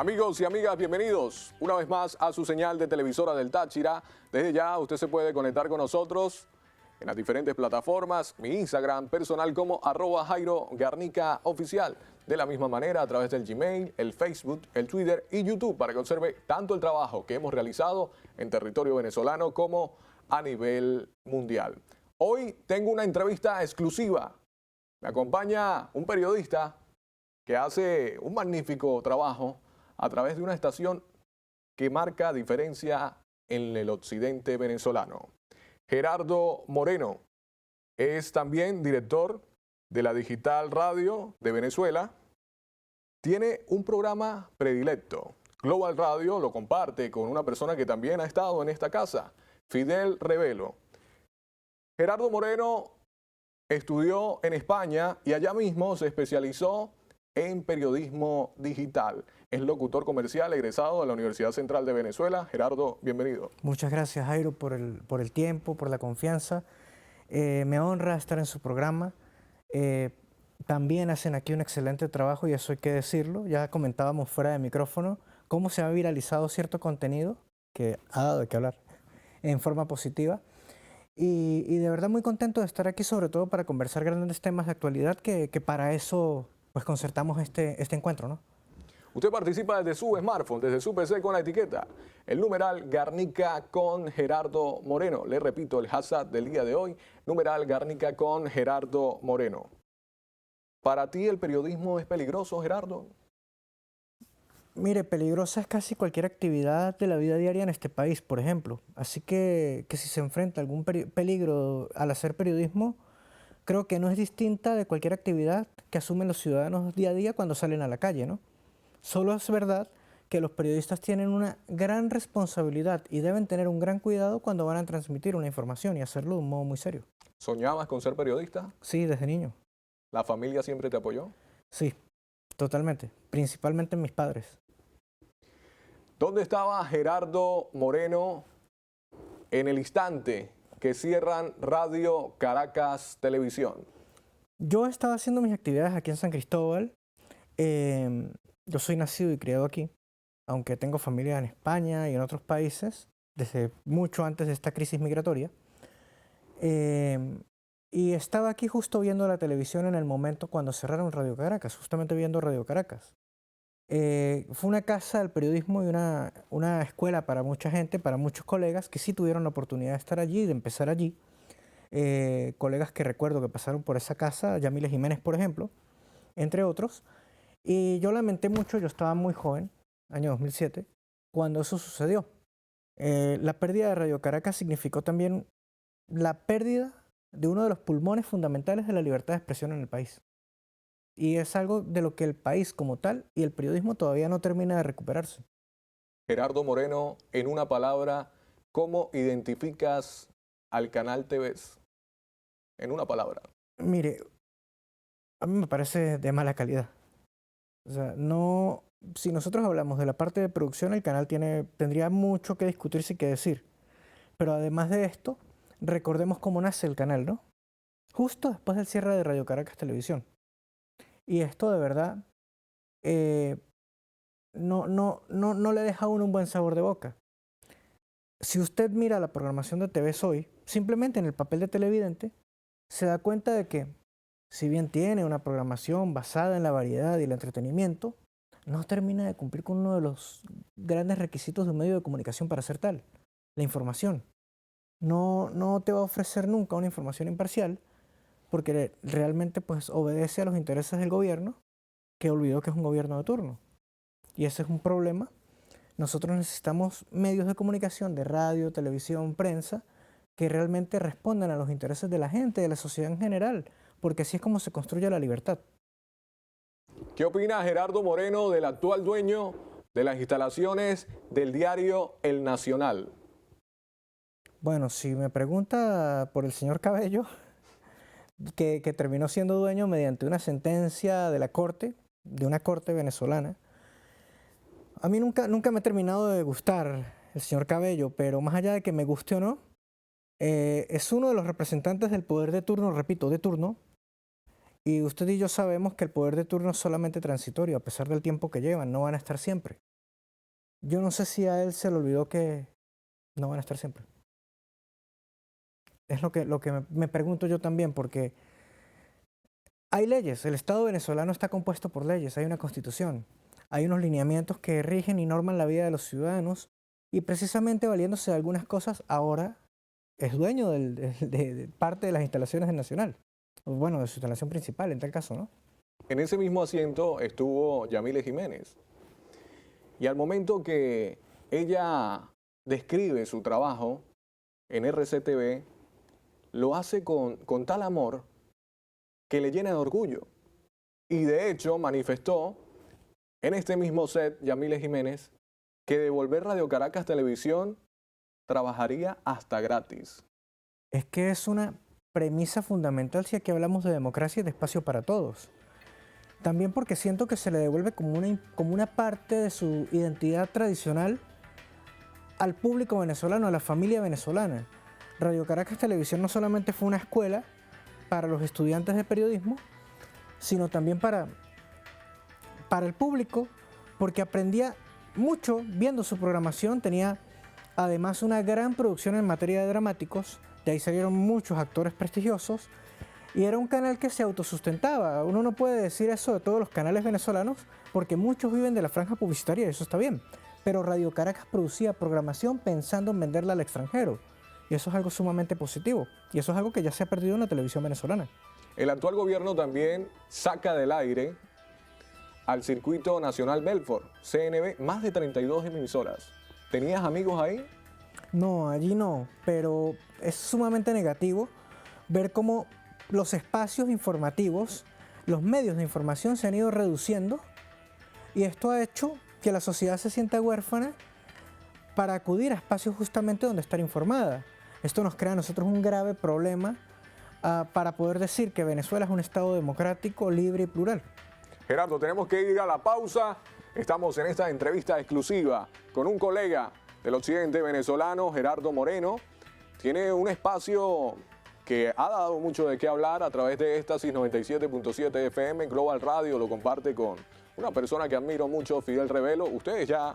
Amigos y amigas, bienvenidos una vez más a su señal de televisora del Táchira. Desde ya usted se puede conectar con nosotros en las diferentes plataformas, mi Instagram personal como @JairoGarnicaOficial. De la misma manera a través del Gmail, el Facebook, el Twitter y YouTube para que observe tanto el trabajo que hemos realizado en territorio venezolano como a nivel mundial. Hoy tengo una entrevista exclusiva. Me acompaña un periodista que hace un magnífico trabajo a través de una estación que marca diferencia en el occidente venezolano. Gerardo Moreno es también director de la Digital Radio de Venezuela. Tiene un programa predilecto. Global Radio lo comparte con una persona que también ha estado en esta casa, Fidel Revelo. Gerardo Moreno estudió en España y allá mismo se especializó en periodismo digital. Es locutor comercial egresado de la Universidad Central de Venezuela. Gerardo, bienvenido. Muchas gracias, Jairo, por el tiempo, por la confianza. Me honra estar en su programa. También hacen aquí un excelente trabajo y eso hay que decirlo. Ya comentábamos fuera de micrófono cómo se ha viralizado cierto contenido que ha dado de qué hablar en forma positiva. Y de verdad muy contento de estar aquí, sobre todo para conversar grandes temas de actualidad que para eso pues concertamos este encuentro, ¿no? Usted participa desde su smartphone, desde su PC con la etiqueta, el numeral Garnica con Gerardo Moreno. Le repito el hashtag del día de hoy, numeral Garnica con Gerardo Moreno. ¿Para ti el periodismo es peligroso, Gerardo? Mire, peligrosa es casi cualquier actividad de la vida diaria en este país, por ejemplo. Así que si se enfrenta a algún peligro al hacer periodismo, creo que no es distinta de cualquier actividad que asumen los ciudadanos día a día cuando salen a la calle, ¿no? Solo es verdad que los periodistas tienen una gran responsabilidad y deben tener un gran cuidado cuando van a transmitir una información y hacerlo de un modo muy serio. ¿Soñabas con ser periodista? Sí, desde niño. ¿La familia siempre te apoyó? Sí, totalmente. Principalmente mis padres. ¿Dónde estaba Gerardo Moreno en el instante que cierran Radio Caracas Televisión? Yo estaba haciendo mis actividades aquí en San Cristóbal. Yo soy nacido y criado aquí, aunque tengo familia en España y en otros países, desde mucho antes de esta crisis migratoria. Y estaba aquí justo viendo la televisión en el momento cuando cerraron Radio Caracas, justamente viendo Radio Caracas. Fue una casa del periodismo y una escuela para mucha gente, para muchos colegas que sí tuvieron la oportunidad de estar allí, de empezar allí. Colegas que recuerdo que pasaron por esa casa, Yamile Jiménez, por ejemplo, entre otros. Y yo lamenté mucho, yo estaba muy joven, año 2007, cuando eso sucedió. La pérdida de Radio Caracas significó también la pérdida de uno de los pulmones fundamentales de la libertad de expresión en el país. Y es algo de lo que el país como tal y el periodismo todavía no termina de recuperarse. Gerardo Moreno, en una palabra, ¿cómo identificas al canal TV? En una palabra. Mire, a mí me parece de mala calidad. O sea, no, si nosotros hablamos de la parte de producción, el canal tendría mucho que discutirse y que decir. Pero además de esto, recordemos cómo nace el canal, ¿no? Justo después del cierre de Radio Caracas Televisión. Y esto de verdad no le deja a uno un buen sabor de boca. Si usted mira la programación de TV Soy, simplemente en el papel de televidente, se da cuenta de que, si bien tiene una programación basada en la variedad y el entretenimiento, no termina de cumplir con uno de los grandes requisitos de un medio de comunicación para ser tal, la información. No te va a ofrecer nunca una información imparcial porque realmente pues, obedece a los intereses del gobierno, que olvidó que es un gobierno de turno. Y ese es un problema. Nosotros necesitamos medios de comunicación, de radio, televisión, prensa, que realmente respondan a los intereses de la gente, de la sociedad en general, porque así es como se construye la libertad. ¿Qué opina Gerardo Moreno del actual dueño de las instalaciones del diario El Nacional? Bueno, si me pregunta por el señor Cabello, que terminó siendo dueño mediante una sentencia de la corte, de una corte venezolana, a mí nunca me ha terminado de gustar el señor Cabello, pero más allá de que me guste o no, es uno de los representantes del poder de turno, repito, de turno, y usted y yo sabemos que el poder de turno es solamente transitorio, a pesar del tiempo que llevan, no van a estar siempre. yo no sé si a él se le olvidó que no van a estar siempre. Es lo que me pregunto yo también, porque hay leyes, el Estado venezolano está compuesto por leyes, hay una constitución, hay unos lineamientos que rigen y norman la vida de los ciudadanos y precisamente valiéndose de algunas cosas ahora es dueño de parte de las instalaciones del Nacional, o bueno, de su instalación principal en tal caso, ¿no? En ese mismo asiento estuvo Yamile Jiménez. Y al momento que ella describe su trabajo en RCTV, lo hace con tal amor que le llena de orgullo. Y de hecho manifestó en este mismo set, Yamile Jiménez, que de volver Radio Caracas Televisión trabajaría hasta gratis. Es que es una premisa fundamental si aquí hablamos de democracia y de espacio para todos. También porque siento que se le devuelve como una parte de su identidad tradicional al público venezolano, a la familia venezolana. Radio Caracas Televisión no solamente fue una escuela para los estudiantes de periodismo, sino también para el público, porque aprendía mucho viendo su programación, tenía además una gran producción en materia de dramáticos, de ahí salieron muchos actores prestigiosos, y era un canal que se autosustentaba. Uno no puede decir eso de todos los canales venezolanos, porque muchos viven de la franja publicitaria, y eso está bien, pero Radio Caracas producía programación pensando en venderla al extranjero, y eso es algo sumamente positivo, y eso es algo que ya se ha perdido en la televisión venezolana. El actual gobierno también saca del aire al Circuito Nacional Belfort, CNB, más de 32 emisoras. ¿Tenías amigos ahí? No, allí no, pero es sumamente negativo ver cómo los espacios informativos, los medios de información se han ido reduciendo y esto ha hecho que la sociedad se sienta huérfana para acudir a espacios justamente donde estar informada. Esto nos crea a nosotros un grave problema para poder decir que Venezuela es un Estado democrático, libre y plural. Gerardo, tenemos que ir a la pausa. Estamos en esta entrevista exclusiva con un colega del occidente venezolano, Gerardo Moreno. Tiene un espacio que ha dado mucho de qué hablar a través de Éxtasis 97.7 FM, Global Radio, lo comparte con una persona que admiro mucho, Fidel Rebelo. Ustedes ya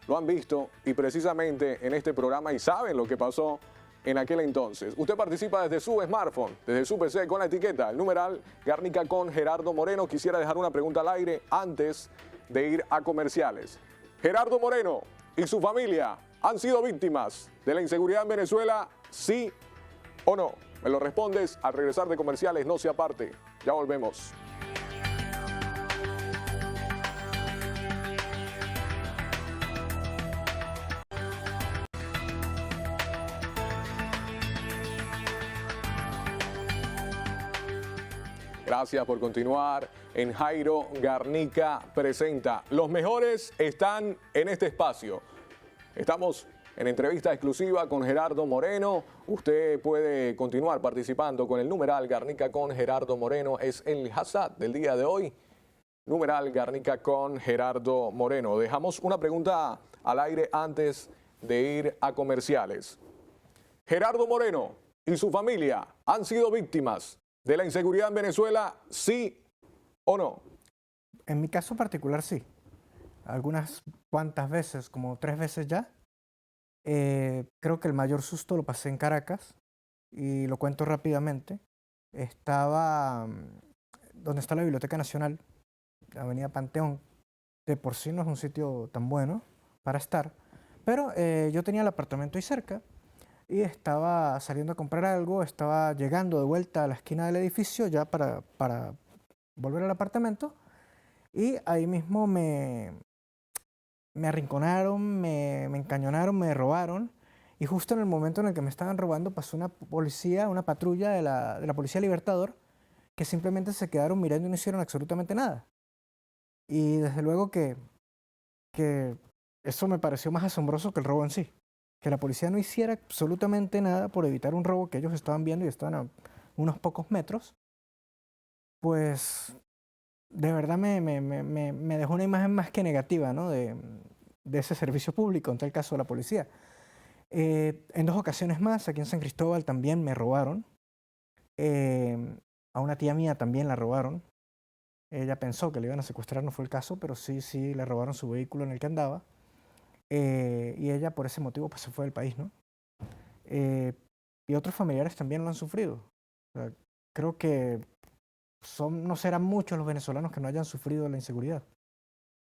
lo han visto y precisamente en este programa y saben lo que pasó en aquel entonces. Usted participa desde su smartphone, desde su PC con la etiqueta, el numeral Garnica con Gerardo Moreno. Quisiera dejar una pregunta al aire antes de ir a comerciales. Gerardo Moreno y su familia han sido víctimas de la inseguridad en Venezuela, ¿sí o no? Me lo respondes al regresar de comerciales, no se aparte. Ya volvemos. Gracias por continuar en Jairo Garnica Presenta. Los mejores están en este espacio. Estamos en entrevista exclusiva con Gerardo Moreno. Usted puede continuar participando con el numeral Garnica con Gerardo Moreno. Es el hashtag del día de hoy. Numeral Garnica con Gerardo Moreno. Dejamos una pregunta al aire antes de ir a comerciales. Gerardo Moreno y su familia han sido víctimas de la inseguridad en Venezuela, ¿sí o no? En mi caso particular, sí. Algunas cuantas veces, como 3 veces ya. Creo que el mayor susto lo pasé en Caracas y lo cuento rápidamente. Estaba donde está la Biblioteca Nacional, la Avenida Panteón. De por sí no es un sitio tan bueno para estar, pero yo tenía el apartamento ahí cerca y estaba saliendo a comprar algo, estaba llegando de vuelta a la esquina del edificio ya para volver al apartamento y ahí mismo me arrinconaron, me encañonaron, me robaron y justo en el momento en el que me estaban robando pasó una policía, una patrulla de la Policía Libertador que simplemente se quedaron mirando y no hicieron absolutamente nada. Y desde luego que eso me pareció más asombroso que el robo en sí. Que la policía no hiciera absolutamente nada por evitar un robo que ellos estaban viendo y estaban a unos pocos metros, pues de verdad me dejó una imagen más que negativa, ¿no? de ese servicio público, en tal caso de la policía. En 2 ocasiones más, aquí en San Cristóbal también me robaron. A una tía mía también la robaron. Ella pensó que le iban a secuestrar, no fue el caso, pero sí le robaron su vehículo en el que andaba. y ella por ese motivo pues, se fue del país, ¿no? Y otros familiares también lo han sufrido. O sea, creo que no serán muchos los venezolanos que no hayan sufrido la inseguridad.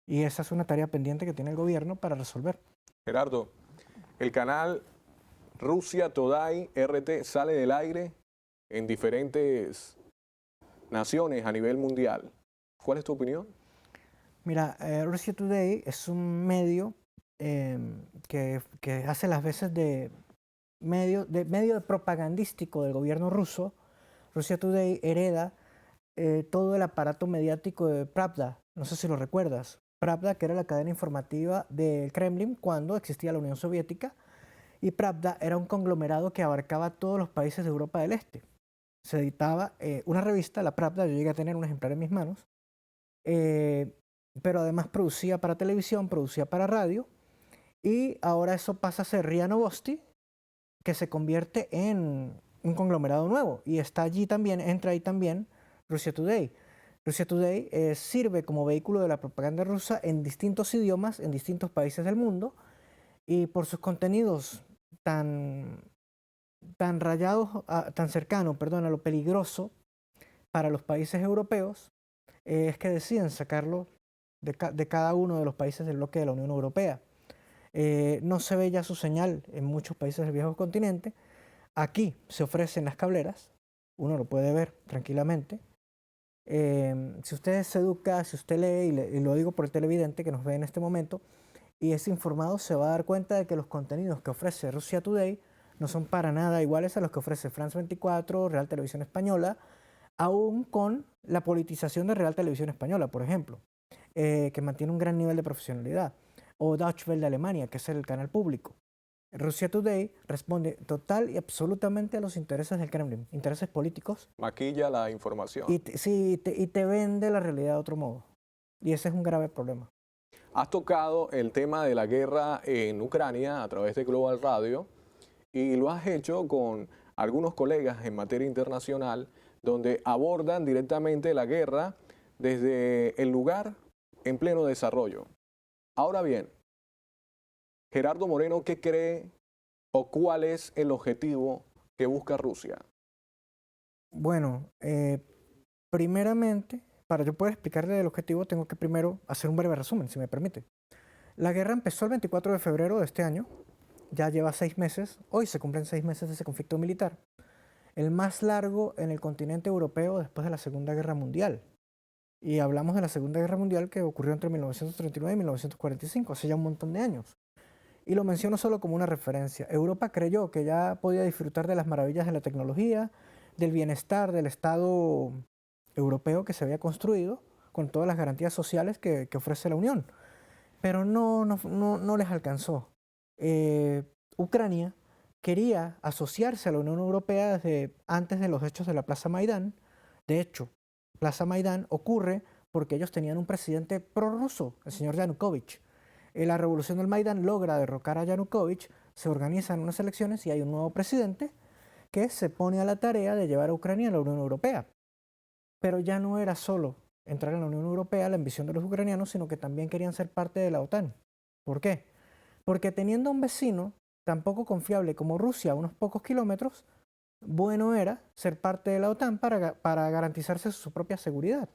Y esa es una tarea pendiente que tiene el gobierno para resolver. Gerardo, el canal Rusia Today RT sale del aire en diferentes naciones a nivel mundial. ¿Cuál es tu opinión? Mira, Russia Today es un medio que hace las veces de medio propagandístico del gobierno ruso. Russia Today hereda todo el aparato mediático de Pravda. No sé si lo recuerdas. Pravda, que era la cadena informativa del Kremlin cuando existía la Unión Soviética, y Pravda era un conglomerado que abarcaba todos los países de Europa del Este. Se editaba una revista, la Pravda, yo llegué a tener un ejemplar en mis manos, pero además producía para televisión, producía para radio, y ahora eso pasa a ser RIA Novosti, que se convierte en un conglomerado nuevo, y está allí también, entra ahí también Russia Today. Russia Today sirve como vehículo de la propaganda rusa en distintos idiomas, en distintos países del mundo, y por sus contenidos tan rayados, tan cercanos, perdón, a lo peligroso para los países europeos, es que deciden sacarlo de cada uno de los países del bloque de la Unión Europea. No se ve ya su señal en muchos países del viejo continente. Aquí se ofrecen las cableras, uno lo puede ver tranquilamente. Si usted se educa, si usted lee, y lo digo por el televidente que nos ve en este momento, y es informado, se va a dar cuenta de que los contenidos que ofrece Russia Today no son para nada iguales a los que ofrece France 24, Real Televisión Española, aún con la politización de Real Televisión Española, por ejemplo, que mantiene un gran nivel de profesionalidad, o Deutsche Welle de Alemania, que es el canal público. Russia Today responde total y absolutamente a los intereses del Kremlin, intereses políticos. Maquilla la información. Y te vende la realidad de otro modo. Y ese es un grave problema. Has tocado el tema de la guerra en Ucrania a través de Global Radio y lo has hecho con algunos colegas en materia internacional donde abordan directamente la guerra desde el lugar en pleno desarrollo. Ahora bien, Gerardo Moreno, ¿qué cree o cuál es el objetivo que busca Rusia? Bueno, primeramente, para yo poder explicarle el objetivo, tengo que primero hacer un breve resumen, si me permite. La guerra empezó el 24 de febrero de este año, ya lleva 6 meses, hoy se cumplen 6 meses de ese conflicto militar, el más largo en el continente europeo después de la Segunda Guerra Mundial. Y hablamos de la Segunda Guerra Mundial que ocurrió entre 1939 y 1945, hace ya un montón de años. Y lo menciono solo como una referencia. Europa creyó que ya podía disfrutar de las maravillas de la tecnología, del bienestar del Estado europeo que se había construido, con todas las garantías sociales que ofrece la Unión. Pero no les alcanzó. Ucrania quería asociarse a la Unión Europea desde antes de los hechos de la Plaza Maidán. De hecho, Plaza Maidán ocurre porque ellos tenían un presidente prorruso, el señor Yanukovych. La revolución del Maidán logra derrocar a Yanukovych, se organizan unas elecciones y hay un nuevo presidente que se pone a la tarea de llevar a Ucrania a la Unión Europea. Pero ya no era solo entrar en la Unión Europea la ambición de los ucranianos, sino que también querían ser parte de la OTAN. ¿Por qué? Porque teniendo un vecino tan poco confiable como Rusia a unos pocos kilómetros, bueno era ser parte de la OTAN para garantizarse su propia seguridad.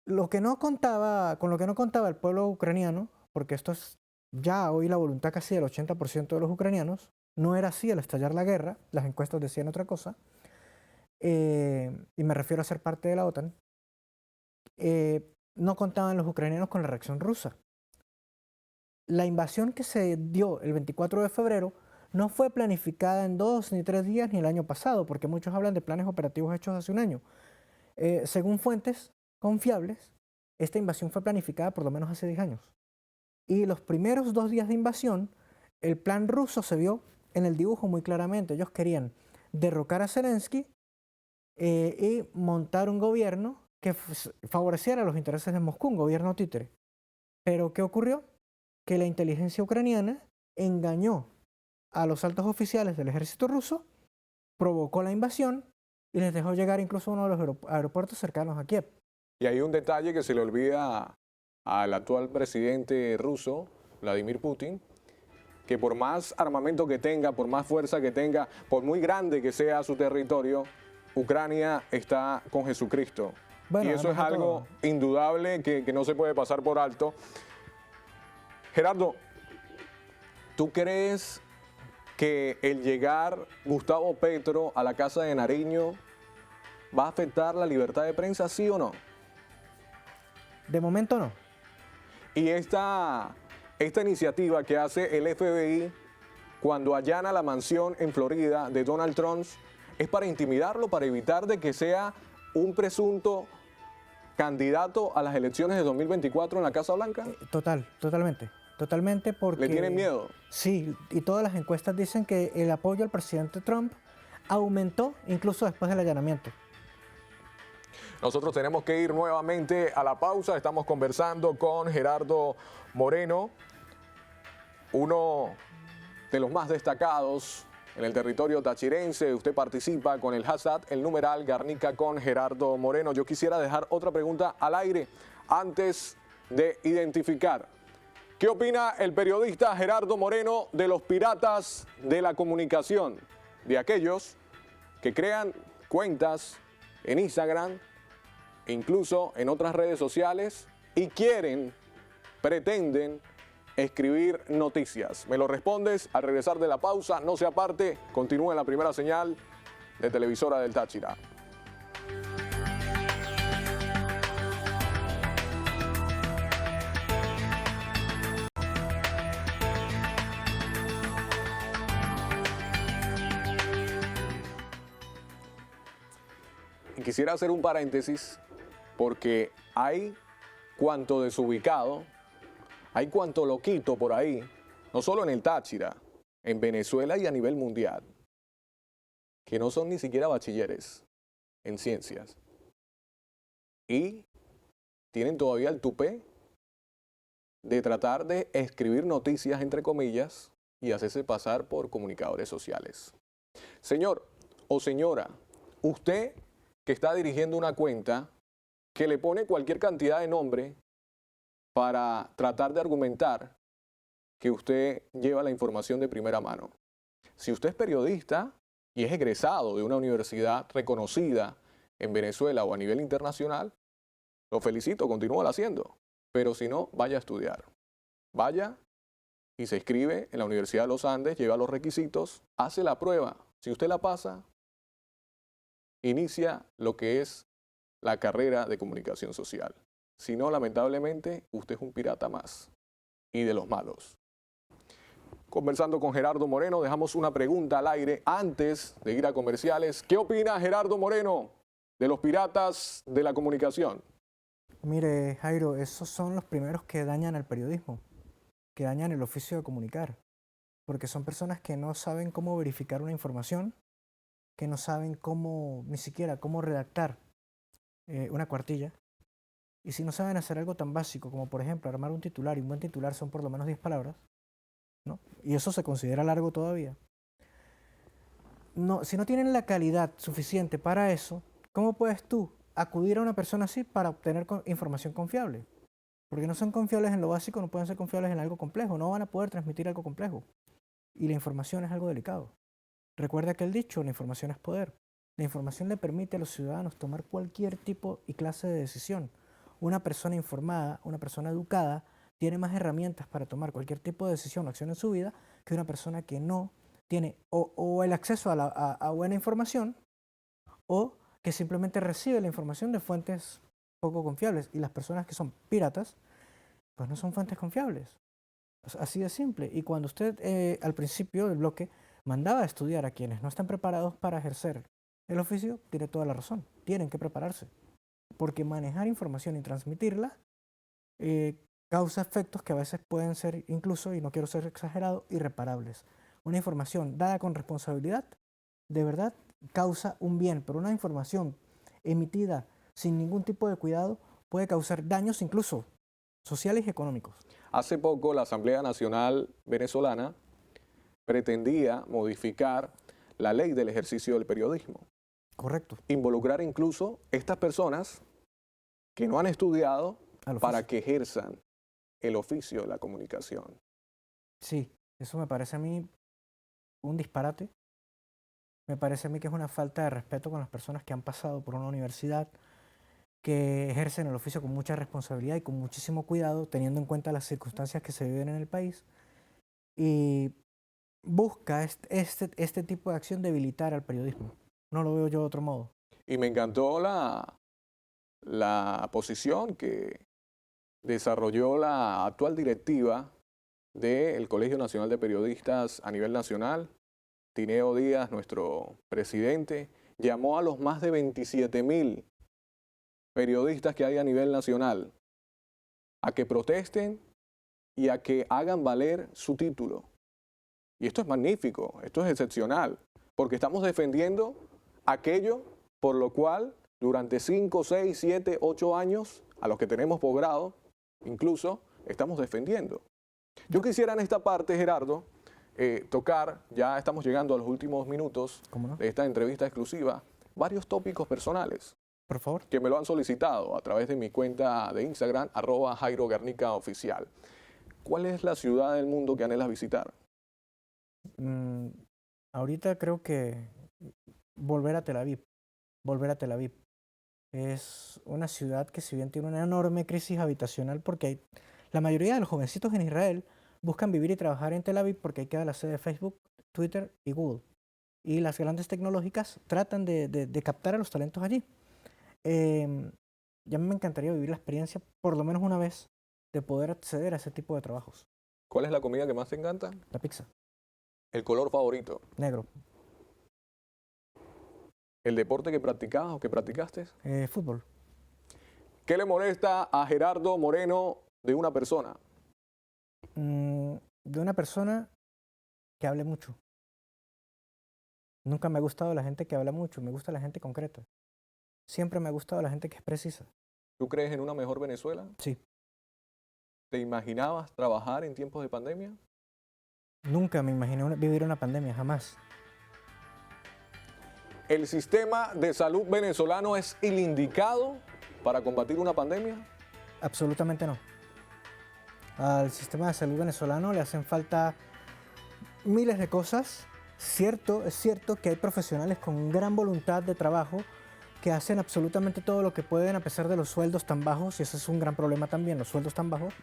Con lo que no contaba el pueblo ucraniano, porque esto es ya hoy la voluntad casi del 80% de los ucranianos, no era así al estallar la guerra, las encuestas decían otra cosa, y me refiero a ser parte de la OTAN, no contaban los ucranianos con la reacción rusa. La invasión que se dio el 24 de febrero no fue planificada en 2 ni 3 días ni el año pasado, porque muchos hablan de planes operativos hechos hace un año. Según fuentes confiables, esta invasión fue planificada por lo menos hace 10 años. Y los primeros 2 días de invasión, el plan ruso se vio en el dibujo muy claramente. Ellos querían derrocar a Zelensky y montar un gobierno que favoreciera los intereses de Moscú, un gobierno títere. Pero ¿qué ocurrió? Que la inteligencia ucraniana engañó a los altos oficiales del ejército ruso, provocó la invasión y les dejó llegar incluso a uno de los aeropuertos cercanos a Kiev. Y hay un detalle que se le olvida al actual presidente ruso, Vladimir Putin, que por más armamento que tenga, por más fuerza que tenga, por muy grande que sea su territorio, Ucrania está con Jesucristo. Bueno, y eso es además de algo indudable que no se puede pasar por alto. Gerardo, ¿tú crees que el llegar Gustavo Petro a la Casa de Nariño va a afectar la libertad de prensa, sí o no? De momento no. Y esta iniciativa que hace el FBI cuando allana la mansión en Florida de Donald Trump es para intimidarlo, para evitar de que sea un presunto candidato a las elecciones de 2024 en la Casa Blanca. Totalmente porque... ¿Le tienen miedo? Sí, y todas las encuestas dicen que el apoyo al presidente Trump aumentó incluso después del allanamiento. Nosotros tenemos que ir nuevamente a la pausa. Estamos conversando con Gerardo Moreno, uno de los más destacados en el territorio tachirense. Usted participa con el hashtag, el numeral Garnica con Gerardo Moreno. Yo quisiera dejar otra pregunta al aire antes de identificar. ¿Qué opina el periodista Gerardo Moreno de los piratas de la comunicación? De aquellos que crean cuentas en Instagram, e incluso en otras redes sociales, y pretenden escribir noticias. Me lo respondes al regresar de la pausa. No se aparte, continúa en la primera señal de televisora del Táchira. Y quisiera hacer un paréntesis porque hay cuanto desubicado, hay cuanto loquito por ahí, no solo en el Táchira, en Venezuela y a nivel mundial, que no son ni siquiera bachilleres en ciencias y tienen todavía el tupé de tratar de escribir noticias, entre comillas, y hacerse pasar por comunicadores sociales. Señor o señora, usted que está dirigiendo una cuenta que le pone cualquier cantidad de nombre para tratar de argumentar que usted lleva la información de primera mano. Si usted es periodista y es egresado de una universidad reconocida en Venezuela o a nivel internacional, lo felicito, continúe haciendo. Pero si no, vaya a estudiar. Vaya y se inscribe en la Universidad de los Andes, lleva los requisitos, hace la prueba. Si usted la pasa, inicia lo que es la carrera de comunicación social. Si no, lamentablemente, usted es un pirata más y de los malos. Conversando con Gerardo Moreno, dejamos una pregunta al aire antes de ir a comerciales. ¿Qué opina Gerardo Moreno de los piratas de la comunicación? Mire, Jairo, esos son los primeros que dañan al periodismo, que dañan el oficio de comunicar, porque son personas que no saben cómo verificar una información, que no saben cómo, ni siquiera cómo redactar una cuartilla. Y si no saben hacer algo tan básico como, por ejemplo, armar un titular, y un buen titular son por lo menos 10 palabras, ¿no? Y eso se considera largo todavía. No, si no tienen la calidad suficiente para eso, ¿cómo puedes tú acudir a una persona así para obtener información confiable? Porque no son confiables en lo básico, no pueden ser confiables en algo complejo, no van a poder transmitir algo complejo. Y la información es algo delicado. Recuerda que el dicho, la información es poder. La información le permite a los ciudadanos tomar cualquier tipo y clase de decisión. Una persona informada, una persona educada, tiene más herramientas para tomar cualquier tipo de decisión o acción en su vida que una persona que no tiene o el acceso a buena información o que simplemente recibe la información de fuentes poco confiables. Y las personas que son piratas, pues no son fuentes confiables. Así de simple. Y cuando usted al principio del bloque mandaba a estudiar a quienes no están preparados para ejercer el oficio, tiene toda la razón. Tienen que prepararse. Porque manejar información y transmitirla causa efectos que a veces pueden ser incluso, y no quiero ser exagerado, irreparables. Una información dada con responsabilidad, de verdad, causa un bien, pero una información emitida sin ningún tipo de cuidado puede causar daños incluso sociales y económicos. Hace poco la Asamblea Nacional Venezolana pretendía modificar la ley del ejercicio del periodismo. Correcto. Involucrar incluso estas personas que no han estudiado para que ejerzan el oficio de la comunicación. Sí, eso me parece a mí un disparate. Me parece a mí que es una falta de respeto con las personas que han pasado por una universidad, que ejercen el oficio con mucha responsabilidad y con muchísimo cuidado, teniendo en cuenta las circunstancias que se viven en el país. Y busca este tipo de acción debilitar al periodismo. No lo veo yo de otro modo. Y me encantó la posición que desarrolló la actual directiva del Colegio Nacional de Periodistas a nivel nacional. Tineo Díaz, nuestro presidente, llamó a los más de 27.000 periodistas que hay a nivel nacional a que protesten y a que hagan valer su título. Y esto es magnífico, esto es excepcional, porque estamos defendiendo aquello por lo cual durante 5, 6, 7, 8 años, a los que tenemos posgrado, incluso, estamos defendiendo. Yo quisiera en esta parte, Gerardo, tocar, ya estamos llegando a los últimos minutos ¿Cómo no? de esta entrevista exclusiva, varios tópicos personales Por favor. que me lo han solicitado a través de mi cuenta de Instagram, @JairoGarnicaOficial. ¿Cuál es la ciudad del mundo que anhelas visitar? Ahorita creo que volver a Tel Aviv. Volver a Tel Aviv. Es una ciudad que si bien tiene una enorme crisis habitacional porque la mayoría de los jovencitos en Israel buscan vivir y trabajar en Tel Aviv porque ahí queda la sede de Facebook, Twitter y Google. Y las grandes tecnológicas tratan de captar a los talentos allí. Ya me encantaría vivir la experiencia por lo menos una vez de poder acceder a ese tipo de trabajos. ¿Cuál es la comida que más te encanta? La pizza, ¿El color favorito? negro, ¿El deporte que practicabas o que practicaste? fútbol. ¿Qué le molesta a Gerardo Moreno de una persona? De una persona que hable mucho. Nunca me ha gustado la gente que habla mucho, me gusta la gente concreta. Siempre me ha gustado la gente que es precisa. ¿Tú crees en una mejor Venezuela? Sí, ¿Te imaginabas trabajar en tiempos de pandemia? nunca me imaginé vivir una pandemia, jamás. ¿El sistema de salud venezolano es el indicado para combatir una pandemia? Absolutamente no. Al sistema de salud venezolano le hacen falta miles de cosas. Es cierto que hay profesionales con gran voluntad de trabajo que hacen absolutamente todo lo que pueden a pesar de los sueldos tan bajos, y ese es un gran problema también, los sueldos tan bajos,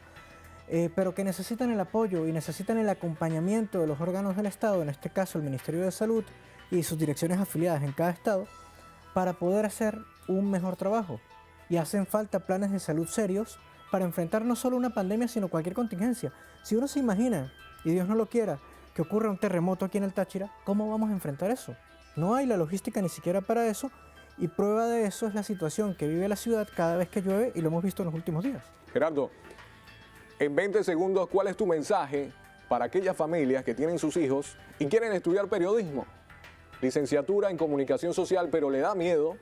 pero que necesitan el apoyo y necesitan el acompañamiento de los órganos del Estado, en este caso el Ministerio de Salud y sus direcciones afiliadas en cada estado, para poder hacer un mejor trabajo. Y hacen falta planes de salud serios para enfrentar no solo una pandemia, sino cualquier contingencia. Si uno se imagina, y Dios no lo quiera, que ocurra un terremoto aquí en el Táchira, ¿cómo vamos a enfrentar eso? No hay la logística ni siquiera para eso, y prueba de eso es la situación que vive la ciudad cada vez que llueve, y lo hemos visto en los últimos días. Gerardo, en 20 segundos, ¿cuál es tu mensaje para aquellas familias que tienen sus hijos y quieren estudiar periodismo? Licenciatura en comunicación social, pero le da miedo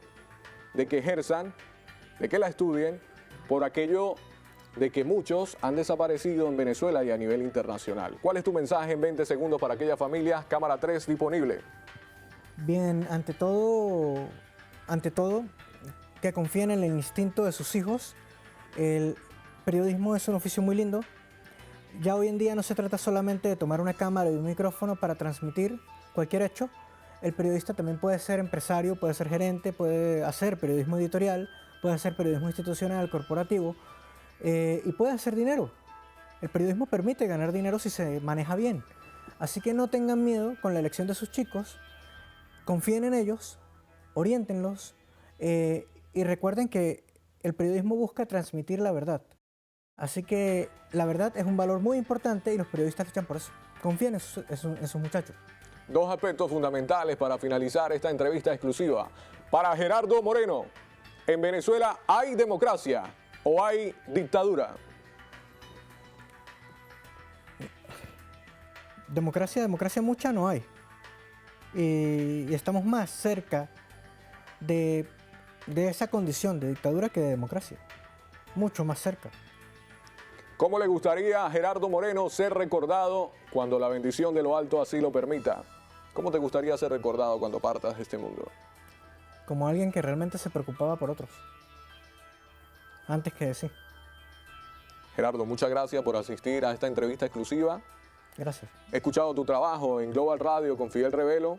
de que ejerzan, de que la estudien, por aquello de que muchos han desaparecido en Venezuela y a nivel internacional. ¿Cuál es tu mensaje en 20 segundos para aquellas familias? Cámara 3 disponible. Bien, ante todo, que confíen en el instinto de sus hijos. El periodismo es un oficio muy lindo. Ya hoy en día no se trata solamente de tomar una cámara y un micrófono para transmitir cualquier hecho. El periodista también puede ser empresario, puede ser gerente, puede hacer periodismo editorial, puede hacer periodismo institucional, corporativo, y puede hacer dinero. El periodismo permite ganar dinero si se maneja bien. Así que no tengan miedo con la elección de sus chicos, confíen en ellos, oriéntenlos, y recuerden que el periodismo busca transmitir la verdad. Así que la verdad es un valor muy importante y los periodistas luchan por eso. Confíen en sus muchachos. Dos aspectos fundamentales para finalizar esta entrevista exclusiva. Para Gerardo Moreno, ¿en Venezuela hay democracia o hay dictadura? Democracia mucha no hay. Y estamos más cerca de esa condición de dictadura que de democracia. Mucho más cerca. ¿Cómo le gustaría a Gerardo Moreno ser recordado cuando la bendición de lo alto así lo permita? ¿Cómo te gustaría ser recordado cuando partas de este mundo? Como alguien que realmente se preocupaba por otros. Antes que de sí. Gerardo, muchas gracias por asistir a esta entrevista exclusiva. Gracias. He escuchado tu trabajo en Global Radio con Fidel Revelo.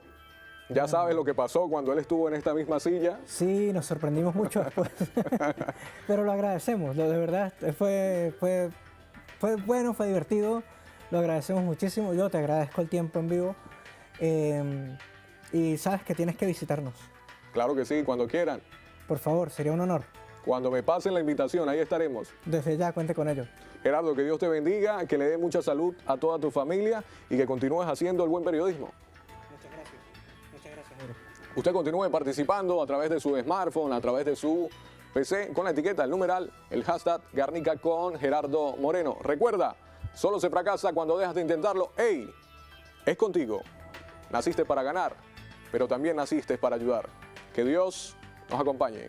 Ya sabes lo que pasó cuando él estuvo en esta misma silla. Sí, nos sorprendimos mucho después. Pero lo agradecemos, de verdad. Fue bueno, fue divertido. Lo agradecemos muchísimo. Yo te agradezco el tiempo en vivo. Y sabes que tienes que visitarnos. Claro que sí, cuando quieran. Por favor, sería un honor. Cuando me pasen la invitación, ahí estaremos. Desde ya, cuente con ello. Gerardo, que Dios te bendiga, que le dé mucha salud a toda tu familia y que continúes haciendo el buen periodismo. Muchas gracias. Muchas gracias, Oro. Usted continúe participando a través de su smartphone, a través de su PC, con la etiqueta, el numeral, el hashtag Garnica con Gerardo Moreno. Recuerda, solo se fracasa cuando dejas de intentarlo. ¡Ey! Es contigo. Naciste para ganar, pero también naciste para ayudar. Que Dios nos acompañe.